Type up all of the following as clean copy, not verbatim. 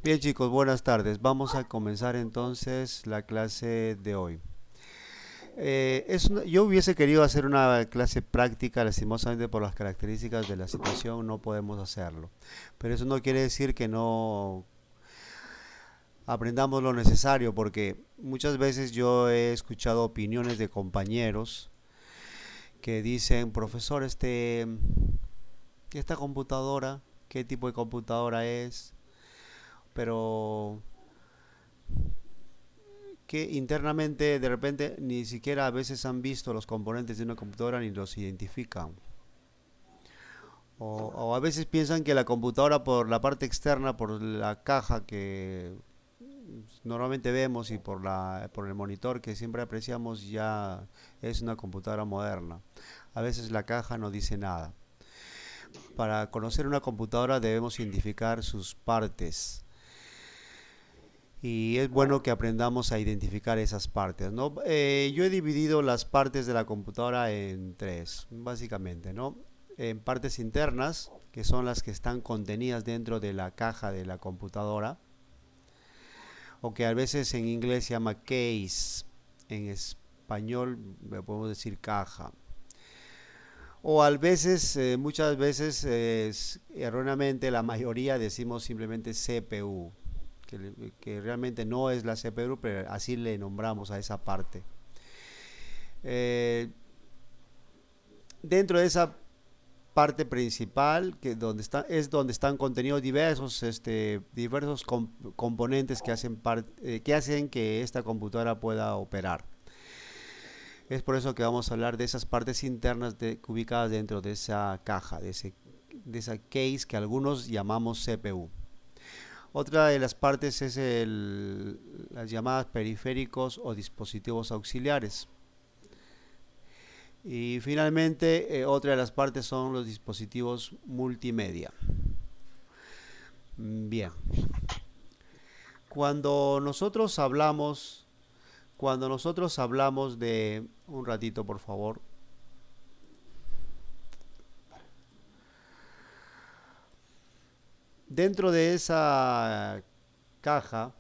Bien chicos, buenas tardes. Vamos a comenzar entonces la clase de hoy. Yo hubiese querido hacer una clase práctica, lastimosamente por las características de la situación no podemos hacerlo. Pero eso no quiere decir que no aprendamos lo necesario, porque muchas veces yo he escuchado opiniones de compañeros que dicen, profesor, esta computadora, ¿qué tipo de computadora es? Pero que internamente de repente ni siquiera a veces han visto los componentes de una computadora ni los identifican. O a veces piensan que la computadora por la parte externa, por la caja que normalmente vemos y por el monitor que siempre apreciamos ya es una computadora moderna. A veces la caja no dice nada. Para conocer una computadora debemos identificar sus partes. Y es bueno que aprendamos a identificar esas partes, ¿no? Yo he dividido las partes de la computadora en tres, básicamente, ¿no? En partes internas, que son las que están contenidas dentro de la caja de la computadora, o que a veces en inglés se llama case, en español podemos decir caja. O a veces, muchas veces, erróneamente, la mayoría decimos simplemente CPU, que realmente no es la CPU, pero así le nombramos a esa parte. Eh, Dentro de esa parte principal, es donde están contenidos diversos, diversos componentes que hacen que esta computadora pueda operar. Es por eso que vamos a hablar de esas partes internas ubicadas dentro de esa caja, de esa case que algunos llamamos CPU. Otra de las partes es las llamadas periféricos o dispositivos auxiliares. Y finalmente, otra de las partes son los dispositivos multimedia. Bien, cuando nosotros hablamos, cuando nosotros hablamos de, un ratito por favor, dentro de esa caja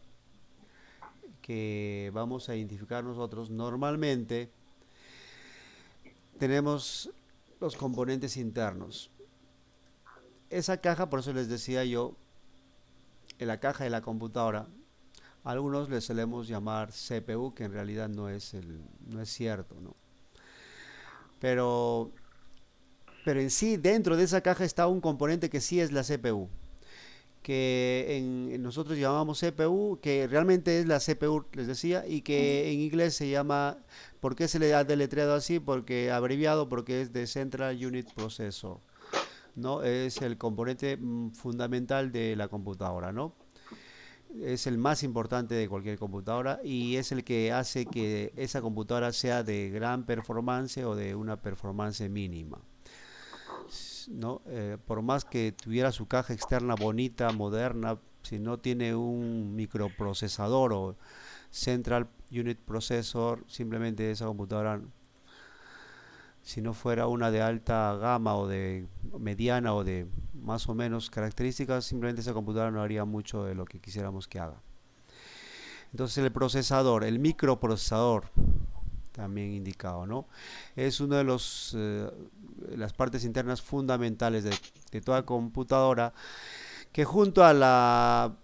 que vamos a identificar nosotros, normalmente tenemos los componentes internos. Esa caja, por eso les decía yo, en la caja de la computadora, a algunos les solemos llamar CPU, que en realidad no es cierto, ¿no? Pero, pero en sí, dentro de esa caja está un componente que sí es la CPU, que nosotros llamamos CPU, que realmente es la CPU, les decía, y que en inglés se llama, ¿por qué se le ha deletreado así? Porque abreviado, porque es de Central Unit Processor, ¿no? Es el componente fundamental de la computadora, ¿no? Es el más importante de cualquier computadora y es el que hace que esa computadora sea de gran performance o de una performance mínima, ¿no? Por más que tuviera su caja externa bonita, moderna, si no tiene un microprocesador o Central Unit Processor, simplemente esa computadora, si no fuera una de alta gama o de mediana o de más o menos características, simplemente esa computadora no haría mucho de lo que quisiéramos que haga. Entonces el procesador, el microprocesador, también indicado, ¿no? Es uno de las partes internas fundamentales de toda computadora que junto a la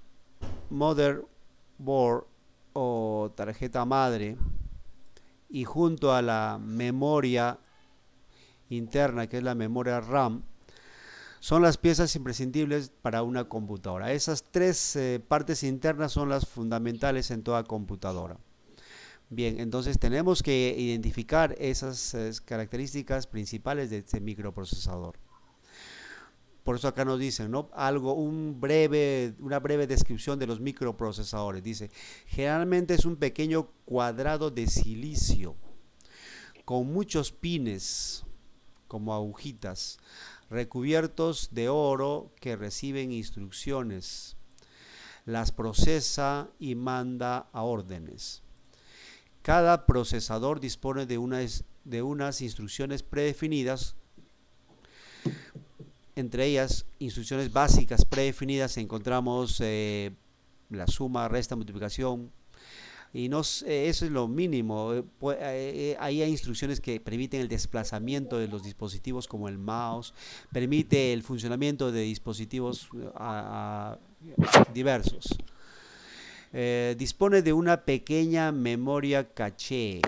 motherboard o tarjeta madre y junto a la memoria interna, que es la memoria RAM, son las piezas imprescindibles para una computadora. Esas tres partes internas son las fundamentales en toda computadora. Bien, entonces tenemos que identificar esas características principales de este microprocesador. Por eso acá nos dicen, ¿no? Una breve descripción de los microprocesadores. Dice, generalmente es un pequeño cuadrado de silicio con muchos pines, como agujitas, recubiertos de oro que reciben instrucciones, las procesa y manda a órdenes. Cada procesador dispone de unas instrucciones predefinidas, entre ellas instrucciones básicas predefinidas encontramos la suma, resta, multiplicación. Y no, eso es lo mínimo. Ahí hay instrucciones que permiten el desplazamiento de los dispositivos como el mouse, permite el funcionamiento de dispositivos diversos. Dispone de una pequeña memoria caché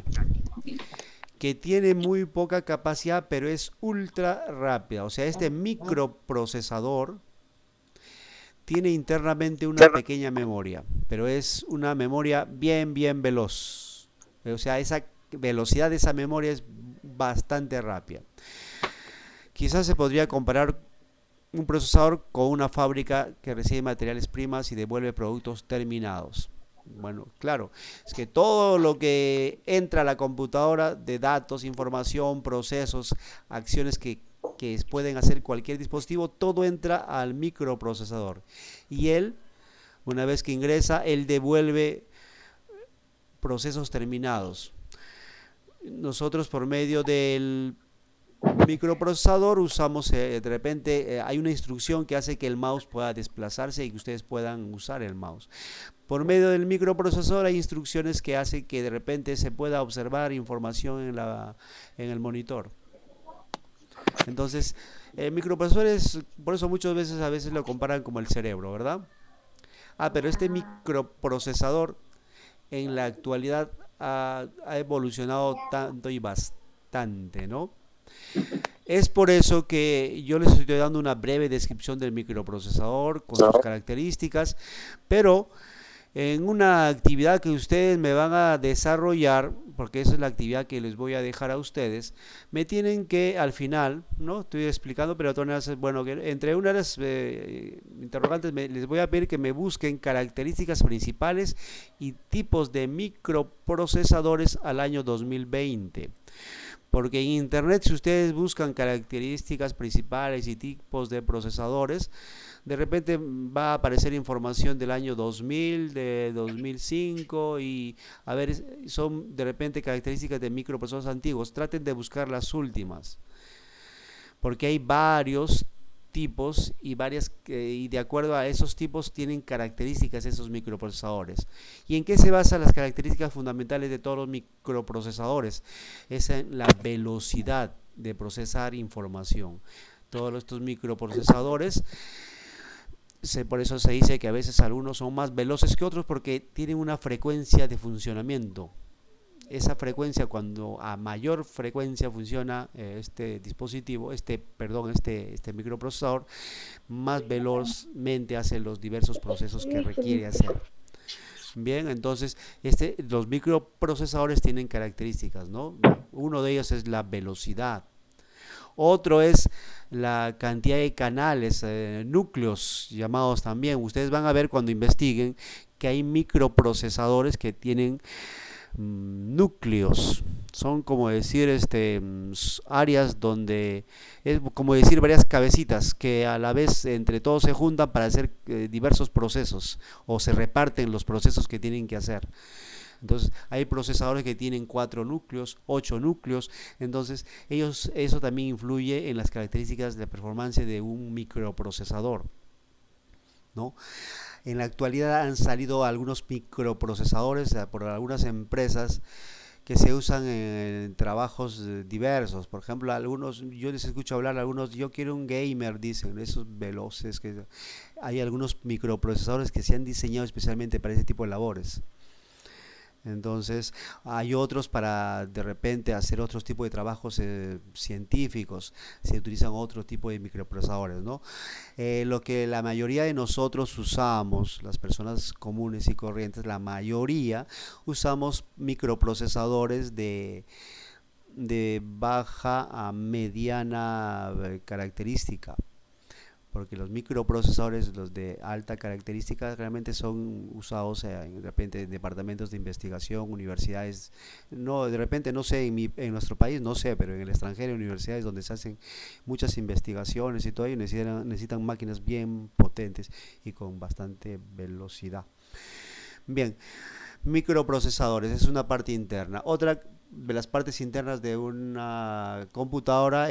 que tiene muy poca capacidad, pero es ultra rápida. O sea, este microprocesador tiene internamente una pequeña memoria, pero es una memoria bien, bien veloz. O sea, esa velocidad de esa memoria es bastante rápida. Quizás se podría comparar un procesador con una fábrica que recibe materiales primas y devuelve productos terminados. Bueno, claro, es que todo lo que entra a la computadora de datos, información, procesos, acciones que pueden hacer cualquier dispositivo, todo entra al microprocesador. Y él, una vez que ingresa, él devuelve procesos terminados. Nosotros por medio del microprocesador usamos, de repente hay una instrucción que hace que el mouse pueda desplazarse y que ustedes puedan usar el mouse. Por medio del microprocesador hay instrucciones que hacen que de repente se pueda observar información en el monitor. Entonces, el microprocesador es, por eso muchas veces a veces lo comparan como el cerebro, ¿verdad? Pero este microprocesador en la actualidad ha evolucionado tanto y bastante, ¿no? Es por eso que yo les estoy dando una breve descripción del microprocesador con sus características, pero en una actividad que ustedes me van a desarrollar, porque esa es la actividad que les voy a dejar a ustedes, me tienen que al final, ¿no? Estoy explicando, pero bueno, que entre una de las interrogantes les voy a pedir que me busquen características principales y tipos de microprocesadores al año 2020. Porque en internet, si ustedes buscan características principales y tipos de procesadores, de repente va a aparecer información del año 2000, de 2005 y a ver, son de repente características de microprocesadores antiguos. Traten de buscar las últimas, porque hay varios tipos y y de acuerdo a esos tipos tienen características esos microprocesadores. ¿Y en qué se basan las características fundamentales de todos los microprocesadores? Es en la velocidad de procesar información. Todos estos microprocesadores, por eso se dice que a veces algunos son más veloces que otros porque tienen una frecuencia de funcionamiento. Esa frecuencia, cuando a mayor frecuencia funciona este dispositivo, este microprocesador, más velozmente hace los diversos procesos que requiere hacer. Bien, entonces los microprocesadores tienen características, ¿no? Uno de ellos es la velocidad. Otro es la cantidad de canales, núcleos llamados también. Ustedes van a ver cuando investiguen que hay microprocesadores que tienen núcleos. Son como decir áreas donde es como decir varias cabecitas que a la vez entre todos se juntan para hacer diversos procesos o se reparten los procesos que tienen que hacer. Entonces hay procesadores que tienen 4 núcleos, 8 núcleos, entonces eso también influye en las características de performance de un microprocesador, ¿no? En la actualidad han salido algunos microprocesadores por algunas empresas que se usan en trabajos diversos. Por ejemplo, yo les escucho hablar, yo quiero un gamer, dicen, esos veloces. Hay algunos microprocesadores que se han diseñado especialmente para ese tipo de labores. Entonces hay otros para de repente hacer otros tipos de trabajos científicos, se utilizan otro tipo de microprocesadores, ¿no? Lo que la mayoría de nosotros usamos, las personas comunes y corrientes, la mayoría usamos microprocesadores de baja a mediana característica, porque los microprocesadores, los de alta característica, realmente son usados de repente en departamentos de investigación, universidades, no, de repente no sé, en nuestro país no sé, pero en el extranjero, universidades donde se hacen muchas investigaciones y todo ello, necesitan máquinas bien potentes y con bastante velocidad. Bien, microprocesadores, es una parte interna. Otra de las partes internas de una computadora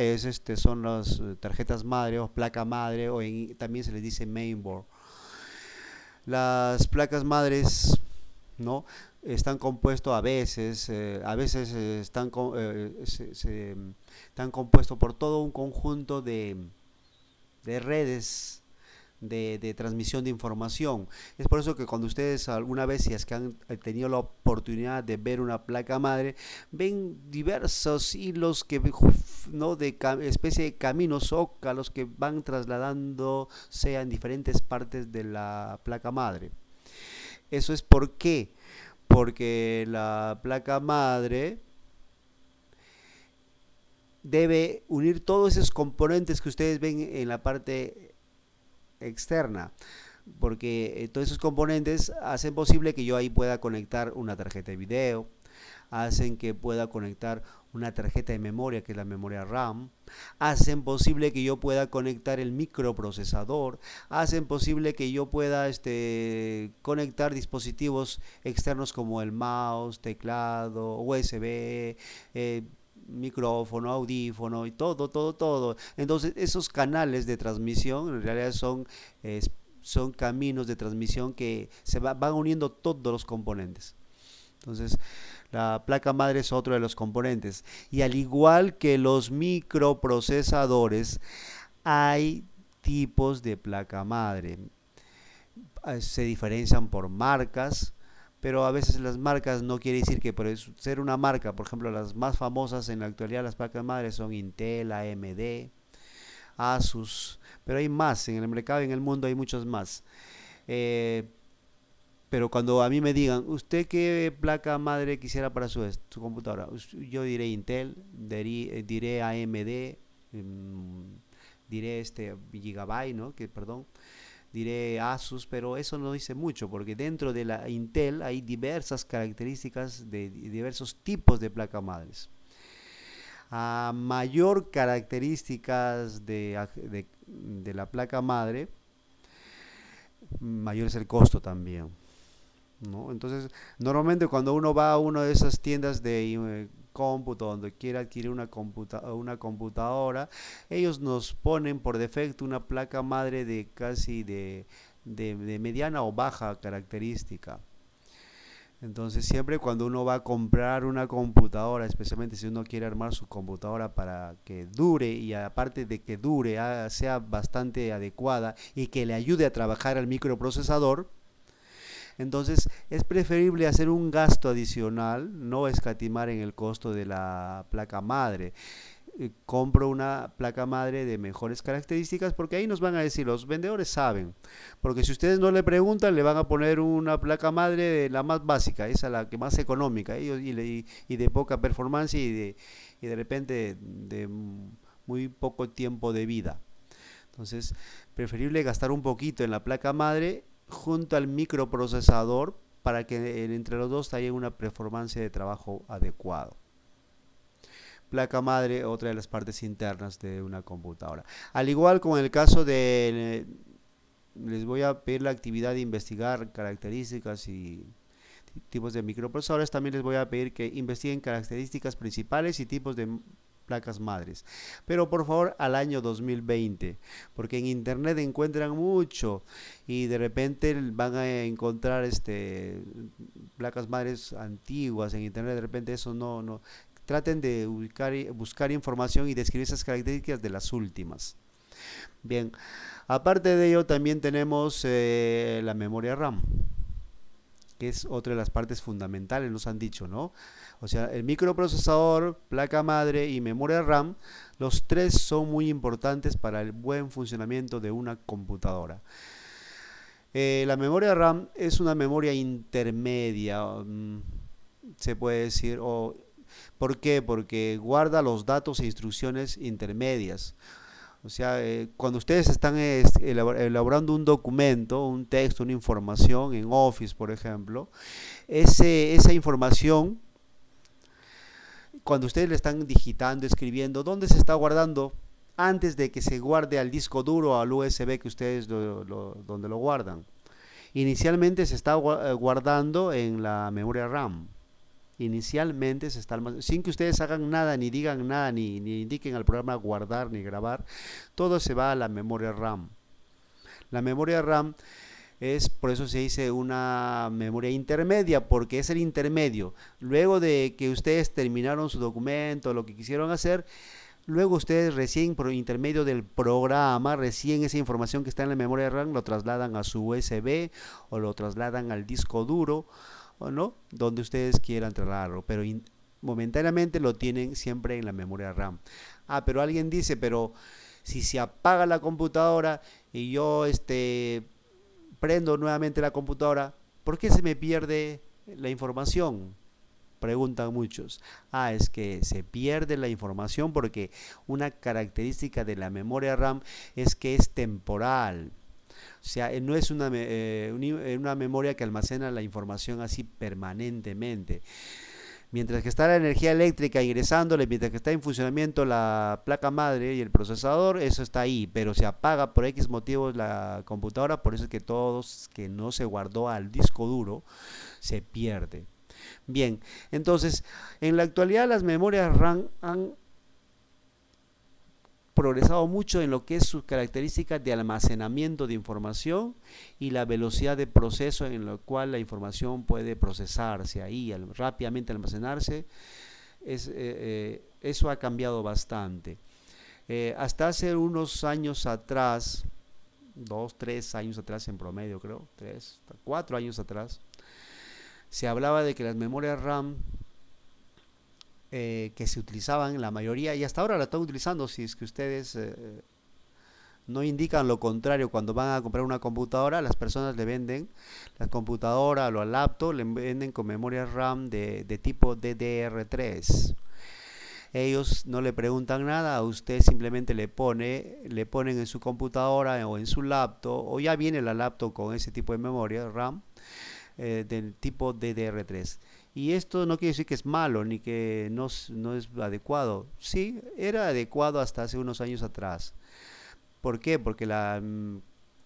son las tarjetas madre o placa madre, también se les dice mainboard. Las placas madres, ¿no? Están compuestos a veces están compuestos por todo un conjunto de redes de transmisión de información. Es por eso que cuando ustedes alguna vez, si es que han tenido la oportunidad de ver una placa madre, ven diversos hilos que, ¿no? de especie de caminos zócalos que van trasladándose en diferentes partes de la placa madre. Eso es por qué, porque la placa madre debe unir todos esos componentes que ustedes ven en la parte externa, porque todos esos componentes hacen posible que yo ahí pueda conectar una tarjeta de video, hacen que pueda conectar una tarjeta de memoria, que es la memoria RAM, hacen posible que yo pueda conectar el microprocesador, hacen posible que yo pueda conectar dispositivos externos como el mouse, teclado, USB, micrófono, audífono y todo. Entonces esos canales de transmisión en realidad son caminos de transmisión que van uniendo todos los componentes. Entonces la placa madre es otro de los componentes. Y al igual que los microprocesadores, hay tipos de placa madre. Se diferencian por marcas, pero a veces las marcas no quiere decir que por ser una marca, por ejemplo, las más famosas en la actualidad, las placas madres son Intel, AMD, Asus, pero hay más en el mercado y en el mundo hay muchos más. Eh, pero cuando a mí me digan, ¿usted qué placa madre quisiera para su computadora? Yo diré Intel, diré AMD, diré Gigabyte, ¿no? Perdón, diré Asus, pero eso no dice mucho, porque dentro de la Intel hay diversas características de diversos tipos de placas madres. A mayor características de la placa madre, mayor es el costo también, ¿no? Entonces, normalmente cuando uno va a una de esas tiendas de cómputo donde quiere adquirir una computadora, ellos nos ponen por defecto una placa madre de casi de mediana o baja característica. Entonces siempre cuando uno va a comprar una computadora, especialmente si uno quiere armar su computadora para que dure y aparte de que dure, sea bastante adecuada y que le ayude a trabajar al microprocesador, entonces es preferible hacer un gasto adicional, no escatimar en el costo de la placa madre. Compro una placa madre de mejores características porque ahí nos van a decir, los vendedores saben, porque si ustedes no le preguntan le van a poner una placa madre de la más básica, esa la que más económica y de poca performance y de repente de muy poco tiempo de vida. Entonces preferible gastar un poquito en la placa madre junto al microprocesador para que entre los dos haya una performance de trabajo adecuado. Placa madre, otra de las partes internas de una computadora. Al igual con el caso de, les voy a pedir la actividad de investigar características y tipos de microprocesadores, también les voy a pedir que investiguen características principales y tipos de placas madres, pero por favor al año 2020, porque en internet encuentran mucho y de repente van a encontrar placas madres antiguas en internet, de repente eso no. Traten de buscar información y describir esas características de las últimas. Bien, aparte de ello también tenemos la memoria RAM, que es otra de las partes fundamentales, nos han dicho, ¿no? O sea, el microprocesador, placa madre y memoria RAM, los tres son muy importantes para el buen funcionamiento de una computadora. La memoria RAM es una memoria intermedia, se puede decir, ¿por qué? Porque guarda los datos e instrucciones intermedias. O sea, cuando ustedes están elaborando un documento, un texto, una información en Office, por ejemplo, esa información, cuando ustedes le están digitando, escribiendo, ¿dónde se está guardando? Antes de que se guarde al disco duro o al USB que ustedes donde lo guardan. Inicialmente se está guardando en la memoria RAM. Inicialmente se está sin que ustedes hagan nada, ni digan nada, ni indiquen al programa guardar ni grabar, todo se va a la memoria RAM. La memoria RAM Por eso se dice una memoria intermedia, porque es el intermedio. Luego de que ustedes terminaron su documento, lo que quisieron hacer, luego ustedes recién por intermedio del programa, recién esa información que está en la memoria RAM lo trasladan a su USB o lo trasladan al disco duro, o no, donde ustedes quieran trasladarlo, pero momentáneamente lo tienen siempre en la memoria RAM. Ah, pero alguien dice, pero si se apaga la computadora y yo prendo nuevamente la computadora, ¿por qué se me pierde la información? Preguntan muchos. Ah, es que se pierde la información porque una característica de la memoria RAM es que es temporal. O sea, no es una memoria que almacena la información así permanentemente. Mientras que está la energía eléctrica ingresándole, mientras que está en funcionamiento la placa madre y el procesador, eso está ahí, pero se apaga por X motivos la computadora, por eso es que todos que no se guardó al disco duro se pierde. Bien, entonces, en la actualidad las memorias RAM han progresado mucho en lo que es sus características de almacenamiento de información y la velocidad de proceso en la cual la información puede procesarse ahí, rápidamente almacenarse. Eso ha cambiado bastante. Hasta hace unos años atrás, 2, 3 años atrás en promedio creo, 3, 4 años atrás, se hablaba de que las memorias RAM que se utilizaban la mayoría, y hasta ahora la están utilizando, si es que ustedes no indican lo contrario, cuando van a comprar una computadora, las personas le venden la computadora o la laptop, le venden con memoria RAM de tipo DDR3. Ellos no le preguntan nada, a usted simplemente le ponen en su computadora o en su laptop, o ya viene la laptop con ese tipo de memoria RAM del tipo DDR3. Y esto no quiere decir que es malo ni que no es adecuado. Sí, era adecuado hasta hace unos años atrás. ¿Por qué? Porque la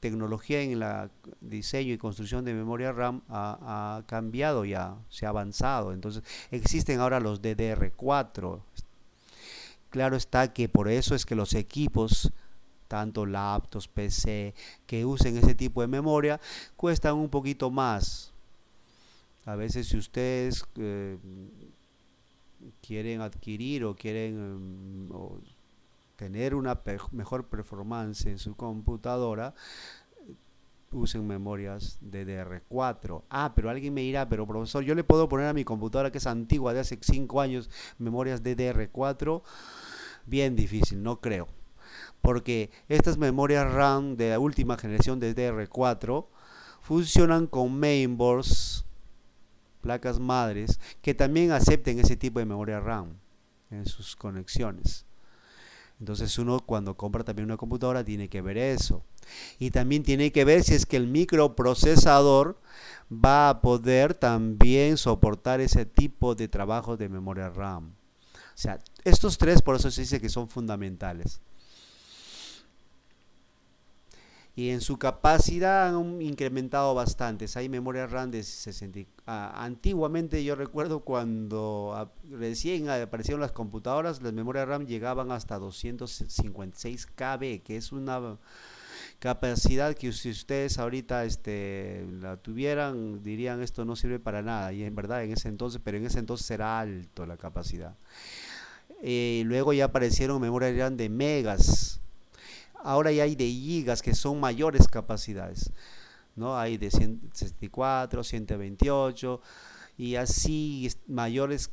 tecnología en la diseño y construcción de memoria RAM ha cambiado ya, se ha avanzado. Entonces existen ahora los DDR4. Claro está que por eso es que los equipos, tanto laptops, PC, que usen ese tipo de memoria, cuestan un poquito más. A veces si ustedes quieren adquirir o quieren tener una mejor performance en su computadora, usen memorias DDR4. Ah, pero alguien me dirá, pero profesor, yo le puedo poner a mi computadora que es antigua, de hace 5 años, memorias DDR4. Bien difícil, no creo. Porque estas memorias RAM de la última generación de DDR4 funcionan con mainboards, placas madres, que también acepten ese tipo de memoria RAM en sus conexiones. Entonces uno cuando compra también una computadora tiene que ver eso. Y también tiene que ver si es que el microprocesador va a poder también soportar ese tipo de trabajo de memoria RAM. O sea, estos tres por eso se dice que son fundamentales. Y en su capacidad han incrementado bastante. Hay memoria RAM de 60. Antiguamente yo recuerdo cuando recién aparecieron las computadoras, las memorias RAM llegaban hasta 256 KB, que es una capacidad que si ustedes ahorita la tuvieran, dirían esto no sirve para nada. Y en verdad en ese entonces, pero en ese entonces era alto la capacidad. Luego ya aparecieron memorias RAM de megas. Ahora ya hay de gigas que son mayores capacidades, ¿no? Hay de 164, 128 y así mayores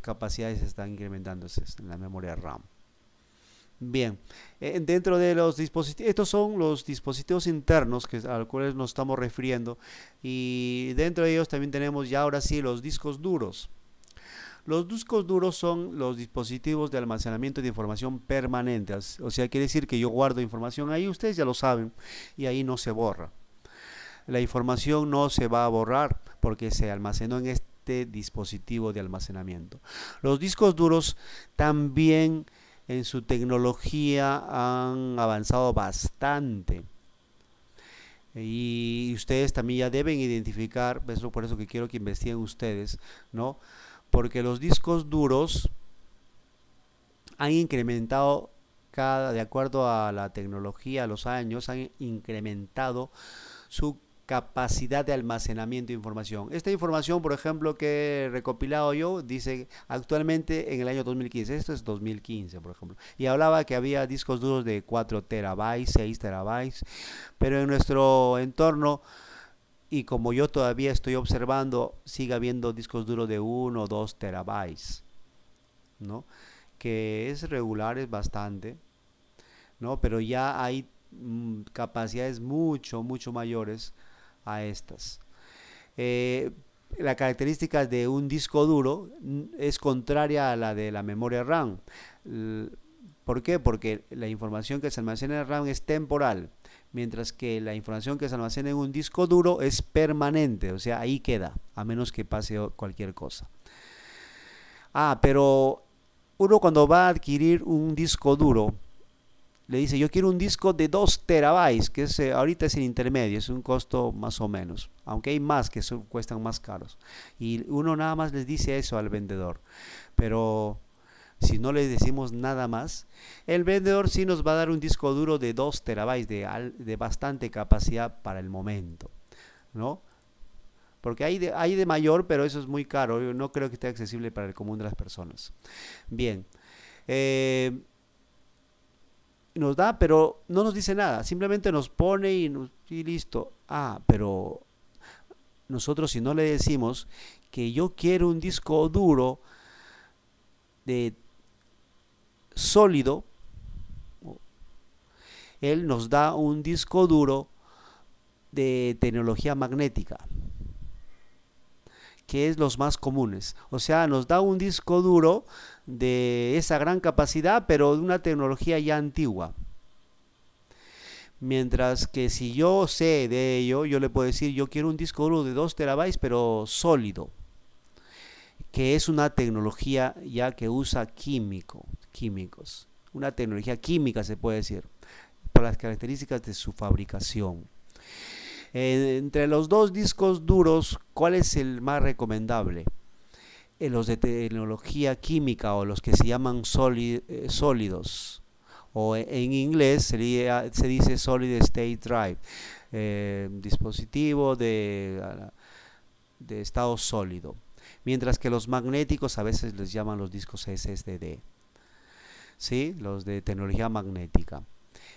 capacidades están incrementándose en la memoria RAM. Bien, dentro de los dispositivos, estos son los dispositivos internos a los cuales nos estamos refiriendo, y dentro de ellos también tenemos ya ahora sí los discos duros. Los discos duros son los dispositivos de almacenamiento de información permanentes, o sea, quiere decir que yo guardo información ahí, ustedes ya lo saben, y ahí no se borra. La información no se va a borrar porque se almacenó en este dispositivo de almacenamiento. Los discos duros también en su tecnología han avanzado bastante. Y ustedes también ya deben identificar, eso por eso que quiero que investiguen ustedes, ¿no? Porque los discos duros han incrementado de acuerdo a la tecnología, a los años, han incrementado su capacidad de almacenamiento de información. Esta información, por ejemplo, que he recopilado yo, dice actualmente en el año 2015, esto es 2015, por ejemplo, y hablaba que había discos duros de 4 terabytes, 6 terabytes, pero en nuestro entorno, y como yo todavía estoy observando, sigue habiendo discos duros de 1 o 2 terabytes, ¿no? Que es regular, es bastante, ¿no? Pero ya hay capacidades mucho mayores a estas. Eh, la característica de un disco duro es contraria a la de la memoria RAM. ¿Por qué? Porque la información que se almacena en RAM es temporal, mientras que la información que se almacena en un disco duro es permanente, o sea, ahí queda, a menos que pase cualquier cosa. Pero uno cuando va a adquirir un disco duro, le dice, yo quiero un disco de 2 terabytes, que es, ahorita es el intermedio, es un costo más o menos, aunque hay más que cuestan más caros. Y uno nada más les dice eso al vendedor, pero si no le decimos nada más, el vendedor sí nos va a dar un disco duro de 2 terabytes, de bastante capacidad para el momento, ¿no? Porque hay de mayor, pero eso es muy caro, yo no creo que esté accesible para el común de las personas. Bien, nos da, pero no nos dice nada, simplemente nos pone y listo. Pero nosotros si no le decimos que yo quiero un disco duro de sólido, él nos da un disco duro de tecnología magnética, que es los más comunes. O sea, nos da un disco duro de esa gran capacidad, pero de una tecnología ya antigua. Mientras que si yo sé de ello, yo le puedo decir, yo quiero un disco duro de 2 terabytes, pero sólido, que es una tecnología ya que usa químicos. Una tecnología química se puede decir, por las características de su fabricación. Entre los dos discos duros, ¿cuál es el más recomendable? Los de tecnología química o los que se llaman sólidos, o en inglés se dice Solid State Drive, dispositivo de estado sólido, mientras que los magnéticos a veces les llaman los discos SSD, ¿sí? Los de tecnología magnética.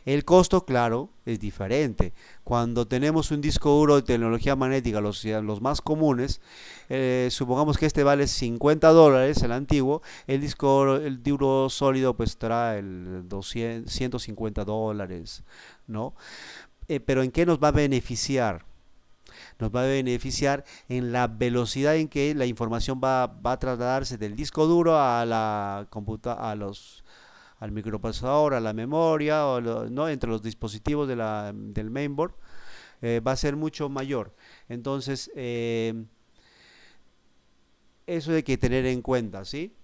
El costo, claro, es diferente. Cuando tenemos un disco duro de tecnología magnética, los más comunes, supongamos que este vale $50, el antiguo, el duro sólido pues estará el $150, ¿no? Pero ¿en qué nos va a beneficiar? Nos va a beneficiar en la velocidad en que la información va a trasladarse del disco duro a la al microprocesador, a la memoria, ¿no? Entre los dispositivos del mainboard, va a ser mucho mayor. Entonces, eso hay que tener en cuenta, ¿sí?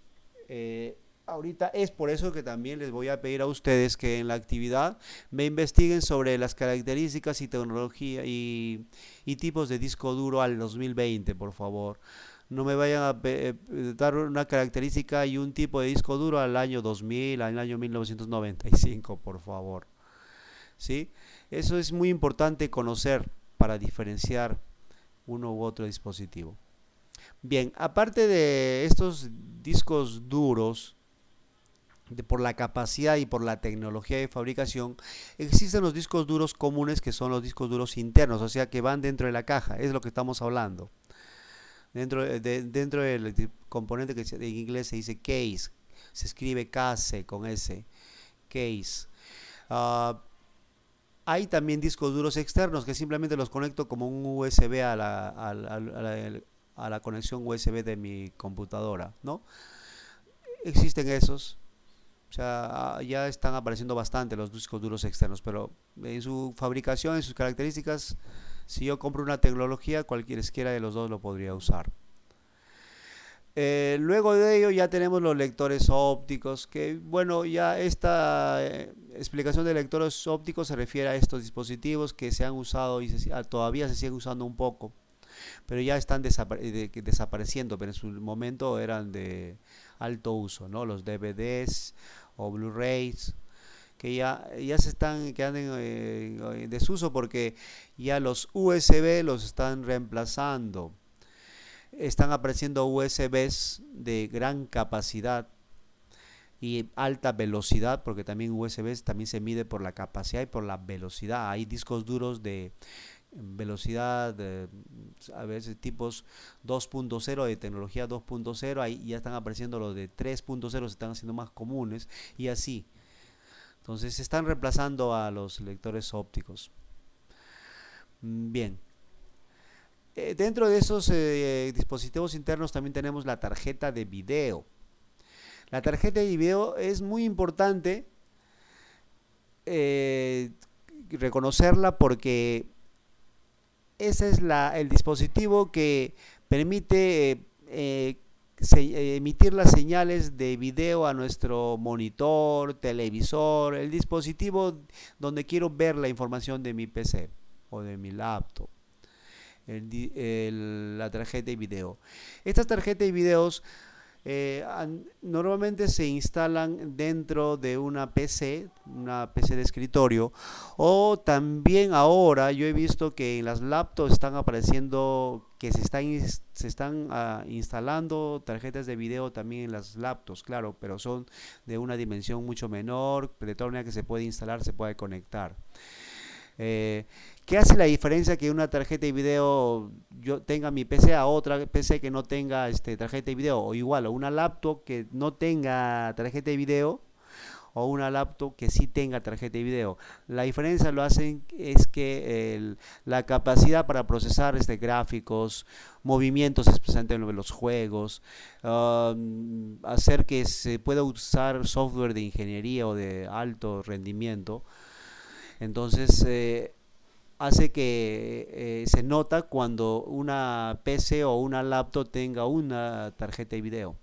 Ahorita es por eso que también les voy a pedir a ustedes que en la actividad me investiguen sobre las características y tecnología y tipos de disco duro al 2020, por favor. No me vayan a dar una característica y un tipo de disco duro al año 2000, al año 1995, por favor. ¿Sí? Eso es muy importante conocer para diferenciar uno u otro dispositivo. Bien, aparte de estos discos duros, por la capacidad y por la tecnología de fabricación, existen los discos duros comunes que son los discos duros internos, o sea que van dentro de la caja, es lo que estamos hablando. Dentro del componente que en inglés se dice case, se escribe case con S, case. Hay también discos duros externos que simplemente los conecto como un USB a la conexión USB de mi computadora, ¿no? Existen esos. O sea, ya están apareciendo bastante los discos duros externos, pero en su fabricación, en sus características, si yo compro una tecnología, cualquiera de los dos lo podría usar. Luego de ello ya tenemos los lectores ópticos, que bueno, ya esta explicación de lectores ópticos se refiere a estos dispositivos que se han usado y todavía se siguen usando un poco, pero ya están desapareciendo, pero en su momento eran de alto uso, ¿no? Los DVDs o Blu-rays, que ya se están quedando en desuso porque ya los USB los están reemplazando. Están apareciendo USBs de gran capacidad y alta velocidad, porque también USBs también se mide por la capacidad y por la velocidad. Hay discos duros de velocidad a veces tipos 2.0, de tecnología 2.0, ahí ya están apareciendo los de 3.0, se están haciendo más comunes y así. Entonces se están reemplazando a los lectores ópticos. Bien. Dentro de esos dispositivos internos también tenemos la tarjeta de video. La tarjeta de video es muy importante reconocerla porque ese es el dispositivo que permite emitir las señales de video a nuestro monitor, televisor, el dispositivo donde quiero ver la información de mi PC o de mi laptop. La tarjeta de video. Estas tarjetas de videos normalmente se instalan dentro de una PC de escritorio, o también ahora yo he visto que en las laptops están apareciendo que se están instalando tarjetas de video también en las laptops, claro, pero son de una dimensión mucho menor, de tal manera que se puede instalar, se puede conectar. ¿Qué hace la diferencia que una tarjeta de video yo tenga mi PC a otra PC que no tenga tarjeta de video? O igual, o una laptop que no tenga tarjeta de video, o una laptop que sí tenga tarjeta de video. La diferencia lo hacen es que la capacidad para procesar gráficos, movimientos, especialmente en los juegos, hacer que se pueda usar software de ingeniería o de alto rendimiento. Entonces hace que se nota cuando una PC o una laptop tenga una tarjeta de video.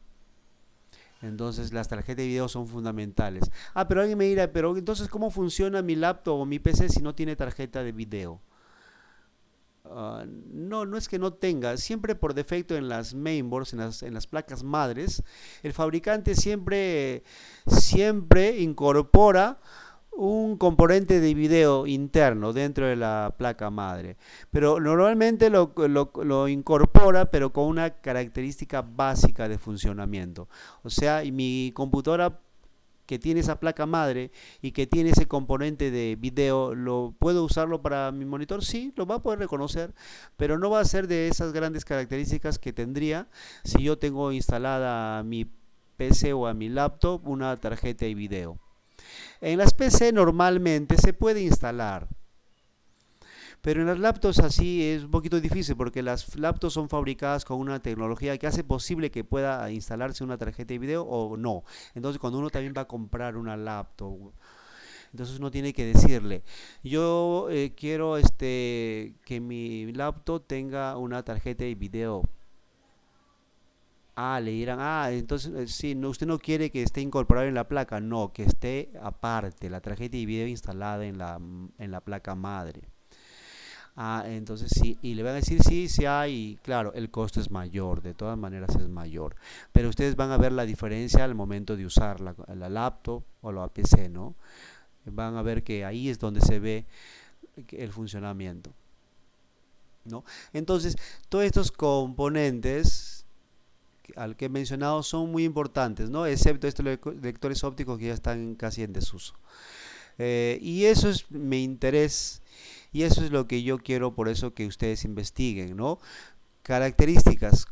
Entonces las tarjetas de video son fundamentales. Pero alguien me dirá, pero entonces ¿cómo funciona mi laptop o mi PC si no tiene tarjeta de video? No es que no tenga, siempre por defecto en las mainboards, en las placas madres, el fabricante siempre incorpora un componente de video interno dentro de la placa madre, pero normalmente lo incorpora, pero con una característica básica de funcionamiento. O sea, mi computadora que tiene esa placa madre y que tiene ese componente de video, ¿puedo usarlo para mi monitor? Sí, lo va a poder reconocer, pero no va a ser de esas grandes características que tendría si yo tengo instalada a mi PC o a mi laptop una tarjeta de video. En las PC normalmente se puede instalar, pero en las laptops así es un poquito difícil, porque las laptops son fabricadas con una tecnología que hace posible que pueda instalarse una tarjeta de video o no. Entonces cuando uno también va a comprar una laptop, entonces uno tiene que decirle, yo quiero que mi laptop tenga una tarjeta de video. Le dirán, entonces sí, usted no quiere que esté incorporado en la placa. No, que esté aparte, la tarjeta de video instalada en la placa madre. Entonces sí, y le van a decir sí hay, claro, el costo es mayor, de todas maneras es mayor, pero ustedes van a ver la diferencia al momento de usar la laptop o la PC, ¿no? Van a ver que ahí es donde se ve el funcionamiento, ¿no? Entonces, todos estos componentes al que he mencionado son muy importantes, ¿no? Excepto estos lectores ópticos que ya están casi en desuso. Y eso es mi interés, y eso es lo que yo quiero, por eso que ustedes investiguen, ¿no? Características.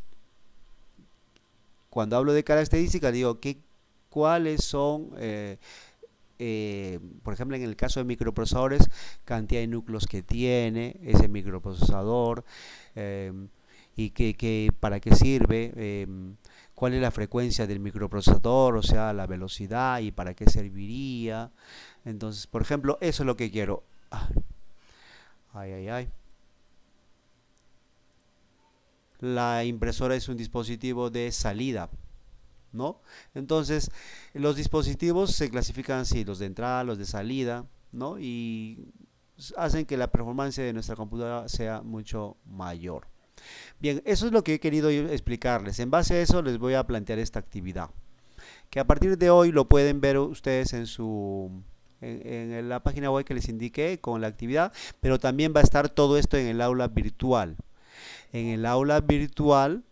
Cuando hablo de características, digo, ¿cuáles son, por ejemplo, en el caso de microprocesadores, cantidad de núcleos que tiene ese microprocesador, y para qué sirve, cuál es la frecuencia del microprocesador, o sea, la velocidad, y para qué serviría. Entonces, por ejemplo, eso es lo que quiero. La impresora es un dispositivo de salida, ¿no? Entonces, los dispositivos se clasifican así, los de entrada, los de salida, ¿no? Y hacen que la performance de nuestra computadora sea mucho mayor. Bien, eso es lo que he querido explicarles. En base a eso les voy a plantear esta actividad, que a partir de hoy lo pueden ver ustedes en su en la página web que les indiqué con la actividad, pero también va a estar todo esto en el aula virtual. En el aula virtual,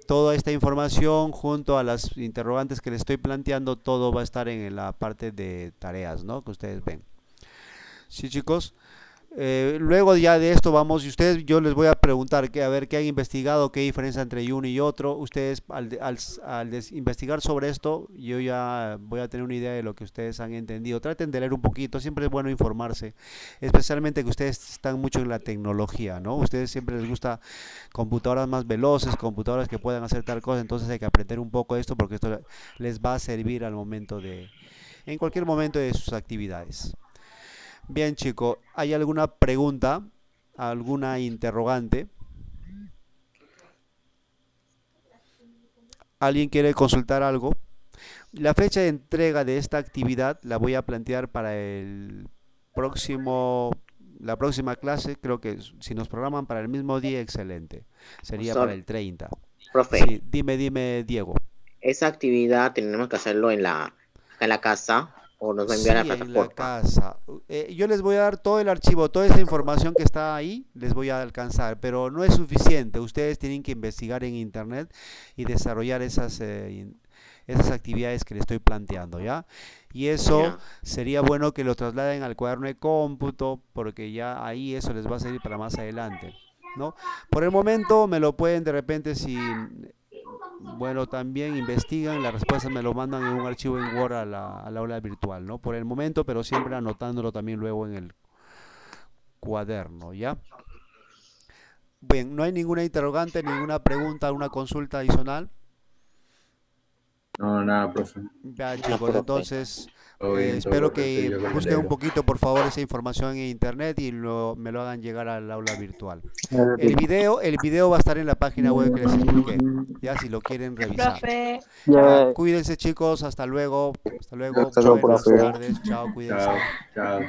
toda esta información junto a las interrogantes que les estoy planteando, todo va a estar en la parte de tareas, ¿no? Que ustedes ven. Sí, chicos. Luego ya de esto vamos, y ustedes, yo les voy a preguntar que a ver qué han investigado, qué diferencia entre uno y otro. Ustedes al investigar sobre esto, yo ya voy a tener una idea de lo que ustedes han entendido. Traten de leer un poquito, siempre es bueno informarse, especialmente que ustedes están mucho en la tecnología, ¿no? Ustedes siempre les gusta computadoras más veloces, computadoras que puedan hacer tal cosa, entonces hay que aprender un poco esto porque esto les va a servir al momento en cualquier momento de sus actividades. Bien, chico, ¿hay alguna pregunta, alguna interrogante? ¿Alguien quiere consultar algo? La fecha de entrega de esta actividad la voy a plantear para el próximo, la próxima clase. Creo que si nos programan para el mismo día, excelente. Sería para Profesor, el 30. profe, Sí, dime, Diego. esa actividad tenemos que hacerlo acá en la casa o nos va a enviar a la Sí, en la plataforma. casa. Yo les voy a dar todo el archivo, toda esa información que está ahí, les voy a alcanzar, pero no es suficiente. Ustedes tienen que investigar en internet y desarrollar esas actividades que les estoy planteando, ¿ya? Y eso Ya, sería bueno que lo trasladen al cuaderno de cómputo, porque ya ahí eso les va a servir para más adelante, ¿no? Por el momento me lo pueden de repente si bueno, también investigan, las respuestas me lo mandan en un archivo en Word al aula virtual, ¿no? Por el momento, pero siempre anotándolo también luego en el cuaderno, ¿ya? Bien, no hay ninguna interrogante, ninguna pregunta, una consulta adicional. No, nada, profe. Ya, ya, chicos, profe. entonces Todo espero correcto, que yo que me busquen un alegro. poquito, por favor, esa información en internet y me lo hagan llegar al aula virtual. El video va a estar en la página web que les expliqué, ya si lo quieren revisar. Profe. Ya, Ya, cuídense chicos, hasta luego, hasta luego, buenas profe. tardes, chao, Chao, cuídense. chao, chao.